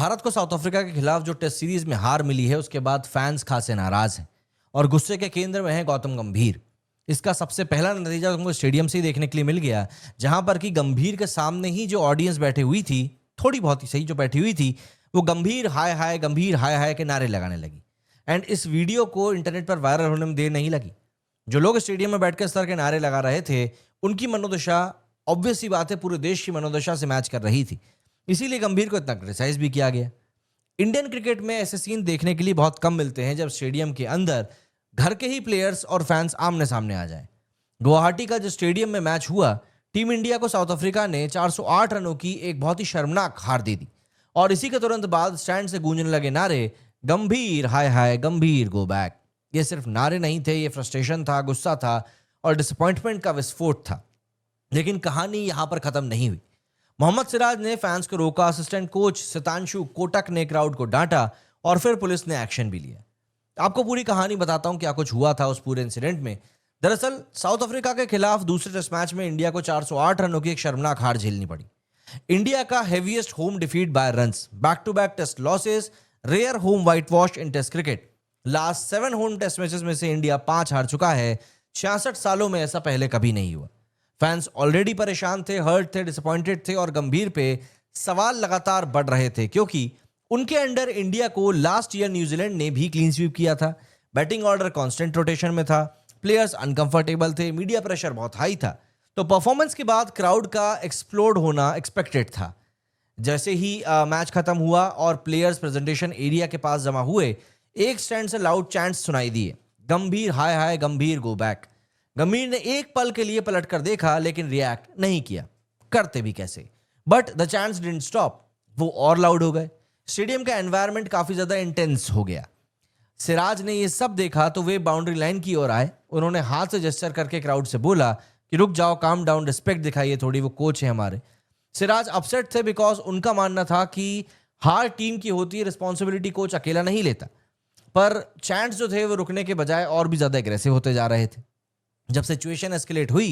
भारत को south Africa के खिलाफ जो टेस्ट सीरीज में हार मिली है उसके बाद फैंस खासे नाराज हैं और गुस्से के केंद्र में है गौतम गंभीर। इसका सबसे पहला नतीजा तुमको स्टेडियम से ही देखने के लिए मिल गया, जहां पर कि गंभीर के सामने ही जो ऑडियंस बैठी हुई थी, थोड़ी बहुत ही सही जो बैठी हुई थी, वो गंभीर हाय हाय के नारे लगाने लगी। एंड इस वीडियो को इंटरनेट पर वायरल होने में देर नहीं लगी। जो लोग स्टेडियम में बैठकर इस तरह के नारे लगा रहे थे, उनकी मनोदशा ऑब्वियस सी बात है पूरे देश की मनोदशा से मैच कर रही थी। इसीलिए गंभीर को इतना क्रिटिसाइज भी किया गया। इंडियन क्रिकेट में ऐसे सीन देखने के लिए बहुत कम मिलते हैं जब स्टेडियम के अंदर घर के ही प्लेयर्स और फैंस आमने सामने आ जाएं। गुवाहाटी का जो स्टेडियम में मैच हुआ, टीम इंडिया को साउथ अफ्रीका ने 408 रनों की एक बहुत ही शर्मनाक हार दे दी और इसी के तुरंत बाद स्टैंड से गूंजने लगे नारे, गंभीर हाय गंभीर गो बैक। ये सिर्फ नारे नहीं थे, ये फ्रस्ट्रेशन था, गुस्सा था और डिसअपॉइंटमेंट का विस्फोट था। लेकिन कहानी यहां पर खत्म नहीं हुई। मोहम्मद सिराज ने फैंस को रोका, असिस्टेंट कोच सितांशु कोटक ने क्राउड को डांटा और फिर पुलिस ने एक्शन भी लिया। आपको पूरी कहानी बताता हूं क्या कुछ हुआ था उस पूरे इंसिडेंट में। दरअसल साउथ अफ्रीका के खिलाफ दूसरे टेस्ट मैच में इंडिया को 408 रनों की एक शर्मनाक हार झेलनी पड़ी। इंडिया का heaviest home defeat by runs, back to back test losses, rare home whitewash in test cricket. Last 7 home test matches में से इंडिया 5 हार चुका है। 66 सालों में ऐसा पहले कभी नहीं हुआ। फैंस ऑलरेडी परेशान थे, हर्ट थे, डिसअपॉइंटेड थे और गंभीर पे सवाल लगातार बढ़ रहे थे क्योंकि उनके अंडर इंडिया को लास्ट ईयर न्यूजीलैंड ने भी क्लीन स्वीप किया था। बैटिंग ऑर्डर कांस्टेंट रोटेशन में था, प्लेयर्स अनकंफर्टेबल थे, मीडिया प्रेशर बहुत हाई था। तो परफॉर्मेंस के बाद क्राउड का एक्सप्लोड होना एक्सपेक्टेड था। जैसे ही मैच खत्म हुआ और प्लेयर्स प्रेजेंटेशन एरिया के पास जमा हुए, एक स्टैंड से लाउड चैंट्स सुनाई दिए, गंभीर हाय गंभीर गो बैक। गंभीर ने एक पल के लिए पलट कर देखा लेकिन रिएक्ट नहीं किया। करते भी कैसे? But the chants didn't stop, वो और लाउड हो गए। स्टेडियम का एनवायरनमेंट काफी ज्यादा इंटेंस हो गया। सिराज ने ये सब देखा तो वे बाउंड्री लाइन की ओर आए। उन्होंने हाथ से जेस्चर करके क्राउड से बोला कि रुक जाओ, काम डाउन, रिस्पेक्ट दिखाइए थोड़ी, वो कोच है हमारे। सिराज अपसेट थे बिकॉज उनका मानना था कि हार टीम की होती है, रिस्पॉन्सिबिलिटी कोच अकेला नहीं लेता। पर चैंट्स जो थे वो रुकने के बजाय और भी ज्यादा एग्रेसिव होते जा रहे थे। जब सिचुएशन एस्केलेट हुई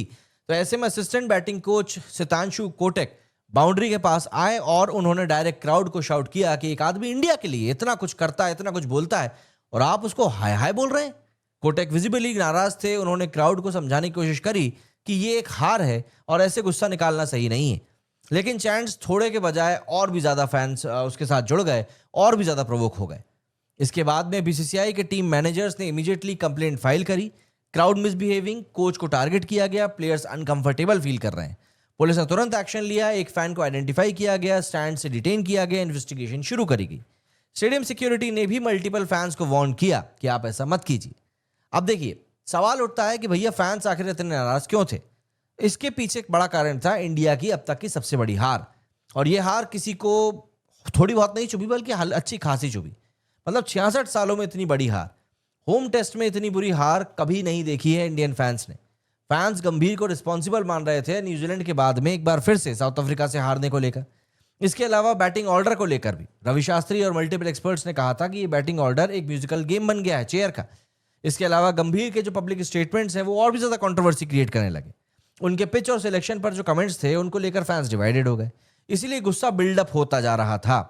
तो ऐसे में assistant batting coach Sitanshu Kotak boundary के पास आए और उन्होंने डायरेक्ट क्राउड को शाउट किया कि एक आदमी इंडिया के लिए इतना कुछ करता है, इतना कुछ बोलता है और आप उसको हाय हाय बोल रहे हैं। कोटक विजिबली नाराज थे। उन्होंने क्राउड को समझाने की कोशिश करी कि ये एक हार है और ऐसे गुस्सा निकालना सही नहीं है। लेकिन चैंट्स थोड़े के बजाय और भी ज्यादा फैंस उसके साथ जुड़ गए और भी ज्यादा प्रोवोक हो गए। इसके बाद में बीसीसीआई के टीम मैनेजर्स ने इमीडिएटली कंप्लेंट फाइल करी। क्राउड मिसबिहेविंग, कोच को टारगेट किया गया, प्लेयर्स अनकंफर्टेबल फील कर रहे हैं। पुलिस ने तुरंत एक्शन लिया, एक फैन को आइडेंटिफाई किया गया, स्टैंड से डिटेन किया गया, इन्वेस्टिगेशन शुरू करी गई। स्टेडियम सिक्योरिटी ने भी मल्टीपल फैंस को वार्न किया कि आप ऐसा मत कीजिए। अब देखिए, सवाल उठता है कि भैया फैंस आखिर इतने नाराज क्यों थे? इसके पीछे एक बड़ा कारण था इंडिया की अब तक की सबसे बड़ी हार। और यह हार किसी को थोड़ी बहुत नहीं चुभी बल्कि अच्छी खासी चुभी। मतलब 66 सालों में इतनी बड़ी हार, होम टेस्ट में इतनी बुरी हार कभी नहीं देखी है इंडियन फैंस ने। फैंस गंभीर को रिस्पॉन्सिबल मान रहे थे न्यूजीलैंड के बाद में एक बार फिर से साउथ अफ्रीका से हारने को लेकर। इसके अलावा बैटिंग ऑर्डर को लेकर भी रवि शास्त्री और मल्टीपल एक्सपर्ट्स ने कहा था कि ये बैटिंग ऑर्डर एक म्यूजिकल गेम बन गया है चेयर का। इसके अलावा गंभीर के जो पब्लिक स्टेटमेंट्स हैं वो और भी ज्यादा कंट्रोवर्सी क्रिएट करने लगे। उनके पिच और सिलेक्शन पर जो कमेंट्स थे उनको लेकर फैंस डिवाइडेड हो गए। इसीलिए गुस्सा बिल्डअप होता जा रहा था।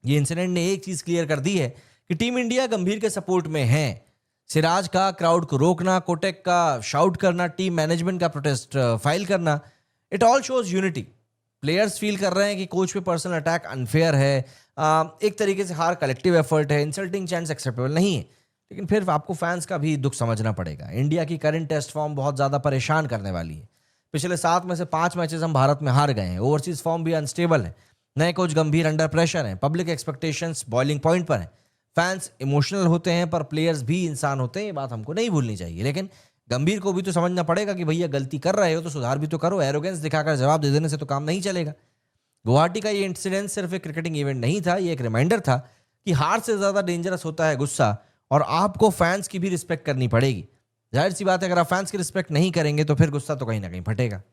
ये इंसिडेंट ने एक चीज क्लियर कर दी है कि टीम इंडिया गंभीर के सपोर्ट में है। सिराज का क्राउड को रोकना, कोटक का शाउट करना, टीम मैनेजमेंट का प्रोटेस्ट फाइल करना, it all shows unity. Players feel कर रहे हैं कि कोच पे पर्सनल अटैक अनफेयर है। एक तरीके से हार कलेक्टिव एफर्ट है। इंसल्टिंग चैंट्स एक्सेप्टेबल नहीं है। लेकिन फिर आपको फैंस का भी दुख समझना पड़ेगा। इंडिया की करंट टेस्ट फॉर्म बहुत ज्यादा परेशान करने वाली है। पिछले 7 में से 5 मैचेस हम भारत में हार गए हैं। ओवरसीज फॉर्म भी अनस्टेबल है। नए कोच गंभीर अंडर प्रेशर है। पब्लिक एक्सपेक्टेशंस बॉइलिंग पॉइंट पर है। फैंस इमोशनल होते हैं पर प्लेयर्स भी इंसान होते हैं, ये बात हमको नहीं भूलनी चाहिए। लेकिन गंभीर को भी तो समझना पड़ेगा कि भैया गलती कर रहे हो तो सुधार भी तो करो। एरोगेंस दिखाकर जवाब दे देने से तो काम नहीं चलेगा। गुवाहाटी का ये इंसिडेंट सिर्फ एक क्रिकेटिंग इवेंट नहीं था, ये एक रिमाइंडर था कि हार से ज्यादा डेंजरस होता है गुस्सा और आपको फैंस की भी रिस्पेक्ट करनी पड़ेगी। जाहिर सी बात है, अगर आप फैंस की रिस्पेक्ट नहीं करेंगे तो फिर गुस्सा तो कहीं ना कहीं फटेगा।